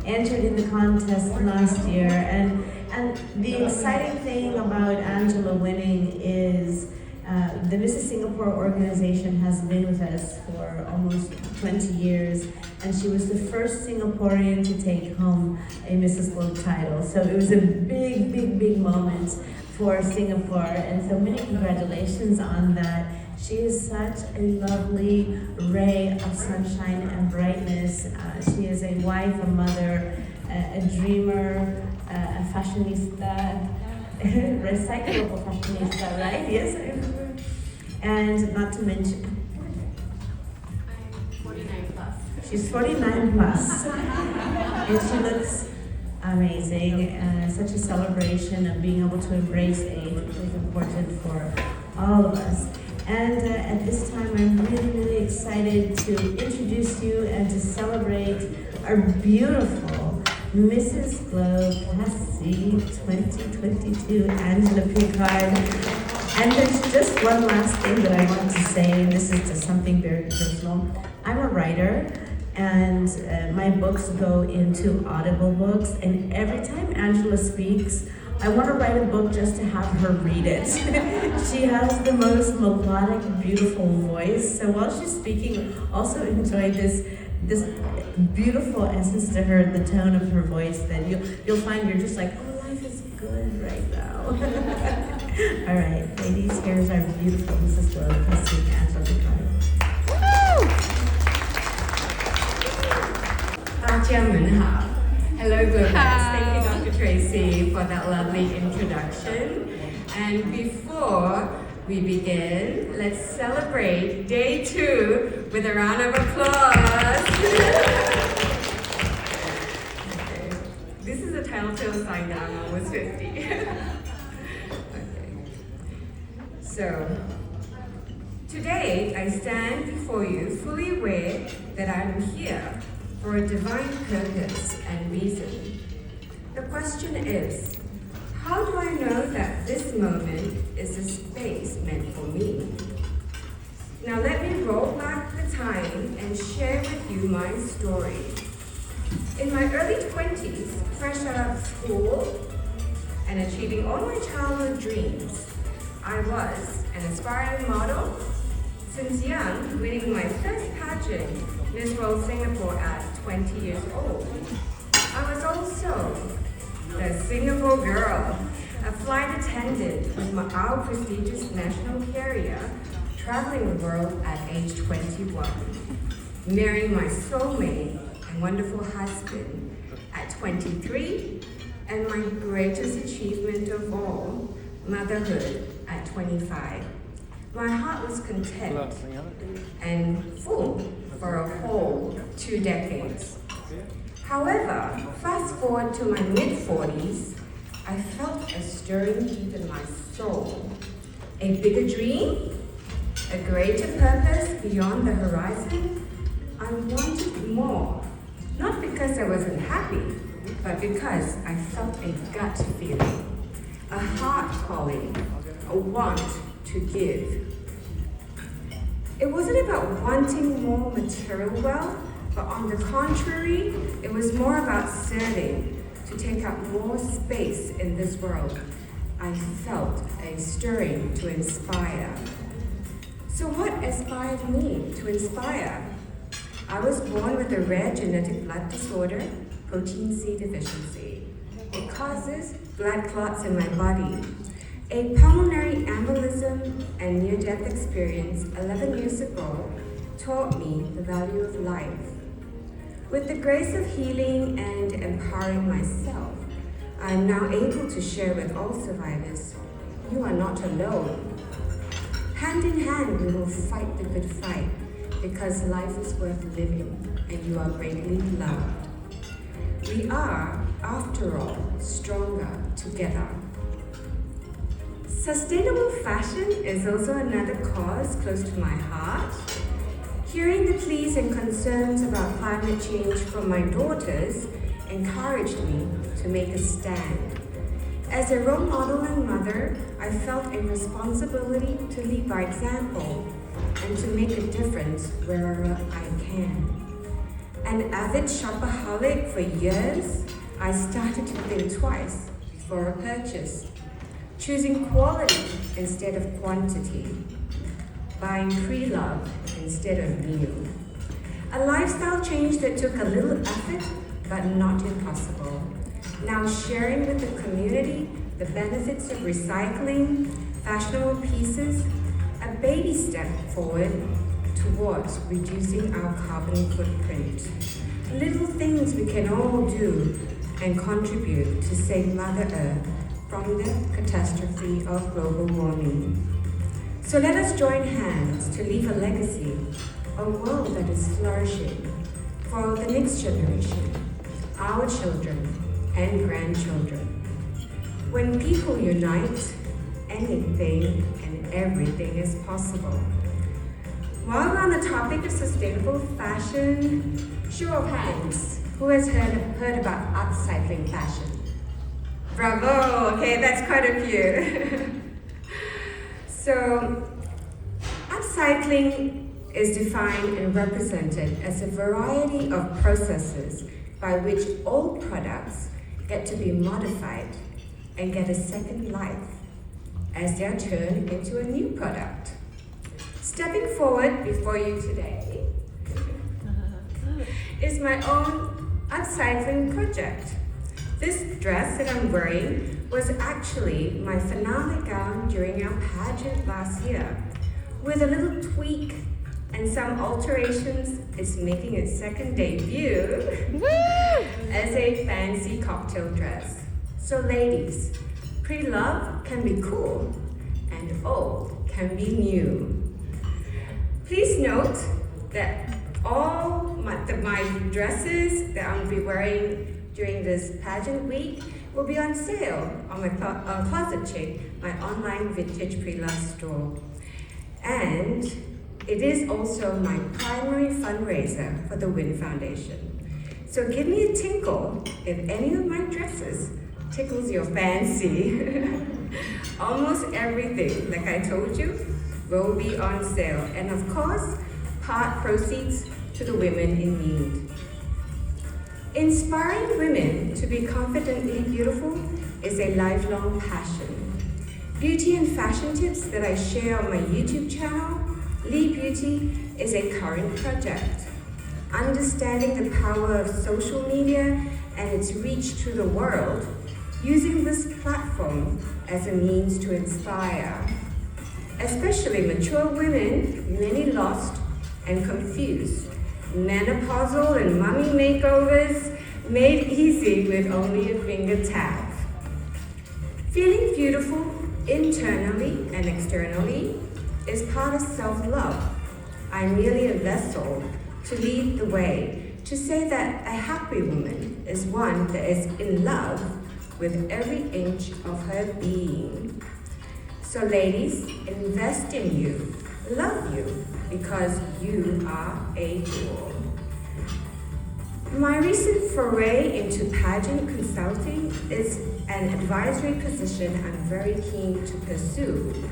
entered in the contest last year. And the exciting thing about Angela winning is the Mrs. Singapore organization has been with us for almost 20 years, and she was the first Singaporean to take home a Mrs. Globe title. So it was a big, big, big moment for Singapore, and so many congratulations on that. She is such a lovely ray of sunshine and brightness. She is a wife, a mother, a dreamer, a fashionista, recyclable fashionista, right? Yes, I remember. And not to mention, 49 plus. she's 49 plus, and she looks amazing. Such a celebration of being able to embrace age, which is important for all of us. And at this time, I'm really, really excited to introduce you and to celebrate our beautiful Mrs. Globe Classy 2022, Angela Picard. And there's just one last thing that I want to say, and this is just something very personal. I'm a writer, and my books go into Audible books, and every time Angela speaks, I want to write a book just to have her read it. She has the most melodic, beautiful voice, so while she's speaking, also enjoy this beautiful essence to her, the tone of her voice, that you'll find you're just like, oh, life is good right now. All right, ladies, here's our beautiful Mrs. Globe, Christine Angela Picard. 大家们好. Hello, Globers. Thank you, Dr. Tracy, for that lovely introduction. And before we begin, let's celebrate day 2 with a round of applause. Okay. This is a telltale sign that I'm almost 50. Okay. So, today I stand before you fully aware that I'm here for a divine purpose and reason. The question is, how do I know that this moment is a space meant for me? Now let me roll back the time and share with you my story. In my early 20s, fresh out of school and achieving all my childhood dreams, I was an aspiring model. Since young, winning my first pageant, Miss World Singapore at 20 years old. I was also the Singapore girl, a flight attendant with our prestigious national carrier, traveling the world at age 21, marrying my soulmate and wonderful husband at 23, and my greatest achievement of all, motherhood at 25. My heart was content and full for a whole 2 decades. However, fast forward to my mid-40s, I felt a stirring deep in my soul. A bigger dream, a greater purpose beyond the horizon. I wanted more, not because I wasn't happy, but because I felt a gut feeling, a heart calling, a want to give. It wasn't about wanting more material wealth, but on the contrary, it was more about serving, to take up more space in this world. I felt a stirring to inspire. So what inspired me to inspire? I was born with a rare genetic blood disorder, protein C deficiency. It causes blood clots in my body. A pulmonary embolism and near-death experience 11 years ago taught me the value of life. With the grace of healing and empowering myself, I am now able to share with all survivors, you are not alone. Hand in hand, we will fight the good fight, because life is worth living and you are greatly loved. We are, after all, stronger together. Sustainable fashion is also another cause close to my heart. Hearing the pleas and concerns about climate change from my daughters encouraged me to make a stand. As a role model and mother, I felt a responsibility to lead by example and to make a difference wherever I can. An avid shopaholic for years, I started to think twice before a purchase, choosing quality instead of quantity, buying pre-loved instead of new. A lifestyle change that took a little effort, but not impossible. Now sharing with the community the benefits of recycling, fashionable pieces, a baby step forward towards reducing our carbon footprint. Little things we can all do and contribute to save Mother Earth from the catastrophe of global warming. So let us join hands to leave a legacy, a world that is flourishing for the next generation, our children and grandchildren. When people unite, anything and everything is possible. While we're on the topic of sustainable fashion, show of hands, who has heard about upcycling fashion? Bravo, okay, that's quite a few. So, upcycling is defined and represented as a variety of processes by which old products get to be modified and get a second life as they are turned into a new product. Stepping forward before you today is my own upcycling project. This dress that I'm wearing was actually my finale gown during our pageant last year. With a little tweak and some alterations, it's making its second debut as a fancy cocktail dress. So ladies, pre-love can be cool and old can be new. Please note that all my dresses that I'll be wearing during this pageant week will be on sale on my Closet Chick, my online vintage pre-love store. And it is also my primary fundraiser for the WIN Foundation. So give me a tinkle if any of my dresses tickles your fancy. Almost everything, like I told you, will be on sale. And of course, part proceeds to the women in need. Inspiring women to be confidently beautiful is a lifelong passion. Beauty and fashion tips that I share on my YouTube channel, Lee Beauty, is a current project. Understanding the power of social media and its reach to the world, using this platform as a means to inspire, especially mature women, many lost and confused, menopausal and mummy makeovers made easy with only a finger tap. Feeling beautiful internally and externally is part of self-love. I'm merely a vessel to lead the way, to say that a happy woman is one that is in love with every inch of her being. So ladies, invest in you, love you, because you are a jewel. My recent foray into pageant consulting is an advisory position I'm very keen to pursue.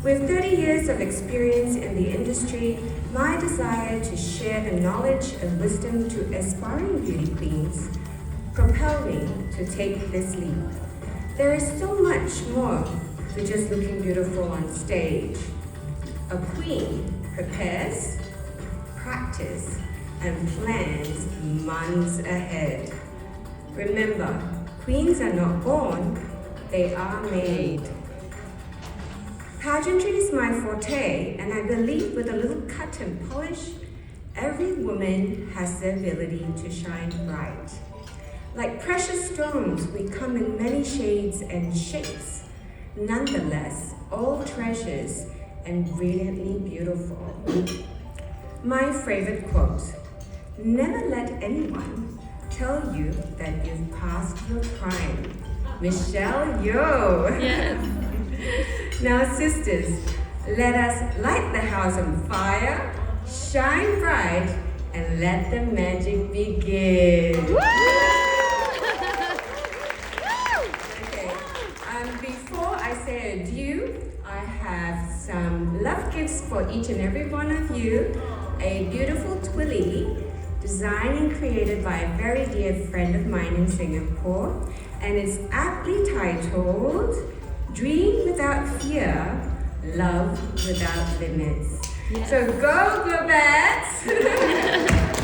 With 30 years of experience in the industry, my desire to share the knowledge and wisdom to aspiring beauty queens propelled me to take this leap. There is so much more than just looking beautiful on stage. A queen prepares, practices, and plans months ahead. Remember, queens are not born, they are made. Pageantry is my forte, and I believe with a little cut and polish, every woman has the ability to shine bright. Like precious stones, we come in many shades and shapes. Nonetheless, all treasures and brilliantly beautiful. My favorite quote, never let anyone tell you that you've passed your prime. Michelle Yeoh. Yes. Now sisters, let us light the house on fire, shine bright, and let the magic begin. Okay, before I say adieu, I have some love gifts for each and every one of you. A beautiful twilly designed and created by a very dear friend of mine in Singapore, and it's aptly titled Dream Without Fear, Love Without Limits. Yes. So go, Babette!